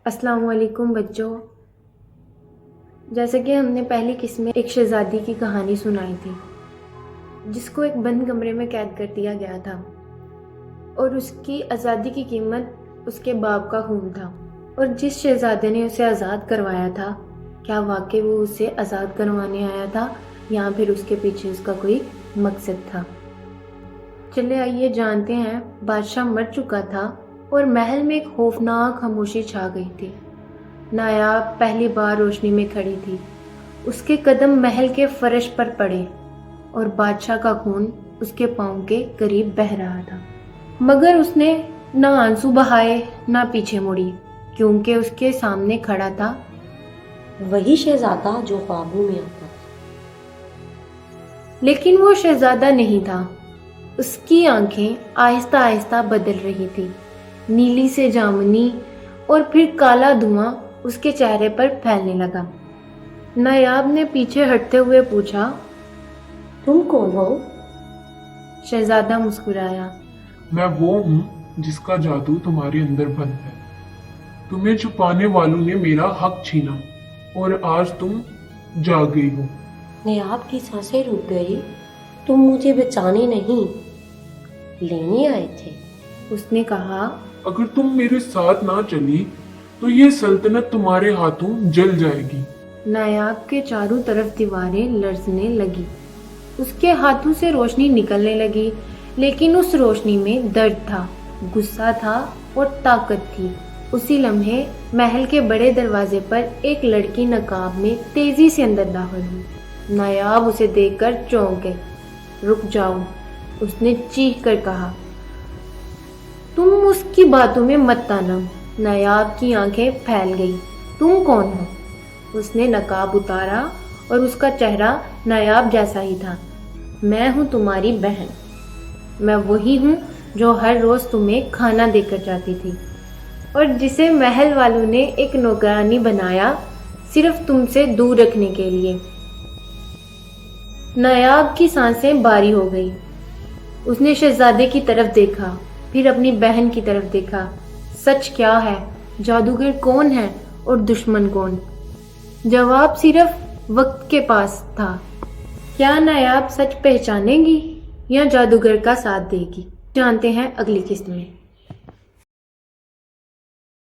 السلام علیکم بچوں، جیسا کہ ہم نے پہلی قسط میں ایک شہزادی کی کہانی سنائی تھی جس کو ایک بند کمرے میں قید کر دیا گیا تھا اور اس کی آزادی کی قیمت اس کے باپ کا خون تھا، اور جس شہزادے نے اسے آزاد کروایا تھا کیا واقعی وہ اسے آزاد کروانے آیا تھا یا پھر اس کے پیچھے اس کا کوئی مقصد تھا؟ چلے آئیے جانتے ہیں۔ بادشاہ مر چکا تھا اور محل میں ایک خوفناک خاموشی چھا گئی تھی۔ نایاب پہلی بار روشنی میں کھڑی تھی، اس کے قدم محل کے فرش پر پڑے اور بادشاہ کا خون اس کے پاؤں کے قریب بہہ رہا تھا، مگر اس نے نہ آنسو بہائے نہ پیچھے مڑی، کیونکہ اس کے سامنے کھڑا تھا وہی شہزادہ جو خوابوں میں آتا تھا۔ لیکن وہ شہزادہ نہیں تھا۔ اس کی آنکھیں آہستہ آہستہ بدل رہی تھی، نیلی سے جامنی، اور پھر کالا دھواں اس کے چہرے پر پھیلنے لگا۔ نایاب نے پیچھے ہٹتے ہوئے پوچھا، تم کون ہو؟ شہزادہ مسکرایا، میں وہ ہوں جس کا جادو تمہارے اندر بند ہے۔ تمہیں چھپانے والوں نے میرا حق چھینا اور آج تم جاگ گئی ہو۔ نیاب کی سانسیں رک گئی۔ تم مجھے بچانے نہیں، لینے آئے تھے۔ اس نے کہا، اگر تم میرے ساتھ نہ چلی تو یہ سلطنت تمہارے ہاتھوں جل جائے گی۔ نایاب کے چاروں طرف دیواریں لرزنے لگی، اس کے ہاتھوں سے روشنی نکلنے لگی، لیکن اس روشنی میں درد تھا، غصہ تھا اور طاقت تھی۔ اسی لمحے محل کے بڑے دروازے پر ایک لڑکی نقاب میں تیزی سے اندر داخل ہوئی۔ نایاب اسے دیکھ کر چونک گئے۔ رک جاؤ، اس نے چیخ کر کہا، تم اس کی باتوں میں مت آنا۔ نایاب کی آنکھیں پھیل گئی۔ تم کون ہو؟ اس نے نقاب اتارا اور اس کا چہرہ نایاب جیسا ہی تھا۔ میں ہوں تمہاری بہن، میں وہی ہوں جو ہر روز تمہیں کھانا دے کر جاتی تھی اور جسے محل والوں نے ایک نوکرانی بنایا صرف تم سے دور رکھنے کے لیے۔ نایاب کی سانسیں بھاری ہو گئی۔ اس نے شہزادے کی طرف دیکھا، پھر اپنی بہن کی طرف دیکھا۔ سچ کیا ہے؟ جادوگر کون ہے اور دشمن کون؟ جواب صرف وقت کے پاس تھا۔ کیا نایاب سچ پہچانے گی یا جادوگر کا ساتھ دے گی؟ جانتے ہیں اگلی قسط میں۔